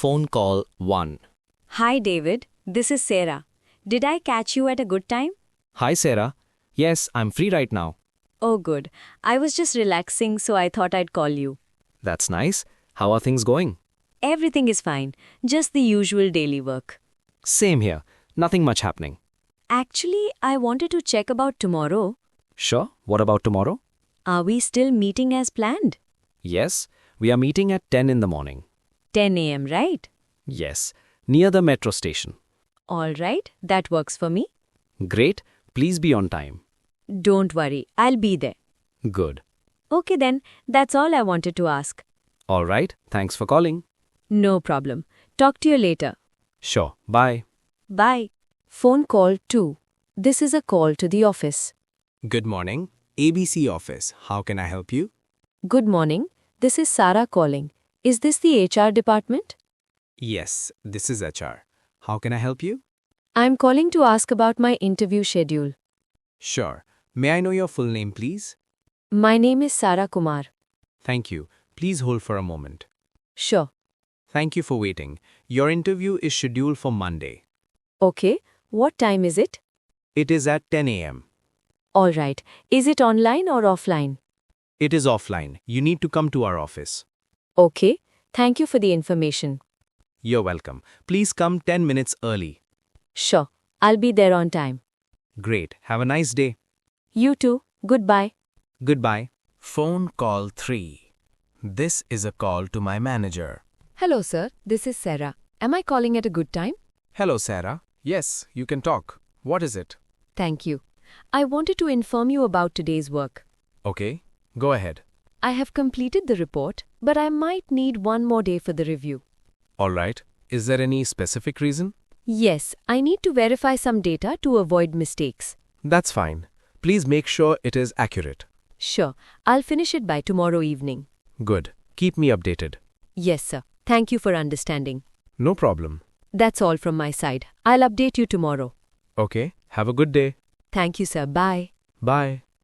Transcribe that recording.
Phone call 1. Hi, David. This is Sarah. Did I catch you at a good time? Hi, Sarah. Yes, I'm free right now. Oh, good. I was just relaxing, so I thought I'd call you. That's nice. How are things going? Everything is fine. Just the usual daily work. Same here. Nothing much happening. Actually, I wanted to check about tomorrow. Sure. What about tomorrow? Are we still meeting as planned? Yes, we are meeting at 10 in the morning. 10 a.m., right? Yes, near the metro station. All right, that works for me. Great. Please be on time. Don't worry, I'll be there. Good. Okay then, that's all I wanted to ask. All right. Thanks for calling. No problem. Talk to you later. Sure. Bye. Bye. Phone call 2. This is a call to the office. Good morning. ABC office. How can I help you? Good morning. This is Sarah calling. Is this the HR department? Yes, this is HR. How can I help you? I'm calling to ask about my interview schedule. Sure. May I know your full name, please? My name is Sarah Kumar. Thank you. Please hold for a moment. Sure. Thank you for waiting. Your interview is scheduled for Monday. Okay. What time is it? It is at 10 a.m. All right. Is it online or offline? It is offline. You need to come to our office. Okay. Thank you for the information. You're welcome. Please come 10 minutes early. Sure. I'll be there on time. Great. Have a nice day. You too. Goodbye. Goodbye. Phone call 3. This is a call to my manager. Hello, sir. This is Sarah. Am I calling at a good time? Hello, Sarah. Yes, you can talk. What is it? Thank you. I wanted to inform you about today's work. Okay, go ahead. I have completed the report, but I might need one more day for the review. All right. Is there any specific reason? Yes, I need to verify some data to avoid mistakes. That's fine. Please make sure it is accurate. Sure, I'll finish it by tomorrow evening. Good. Keep me updated. Yes, sir. Thank you for understanding. No problem. That's all from my side. I'll update you tomorrow. Okay, have a good day. Thank you, sir. Bye. Bye.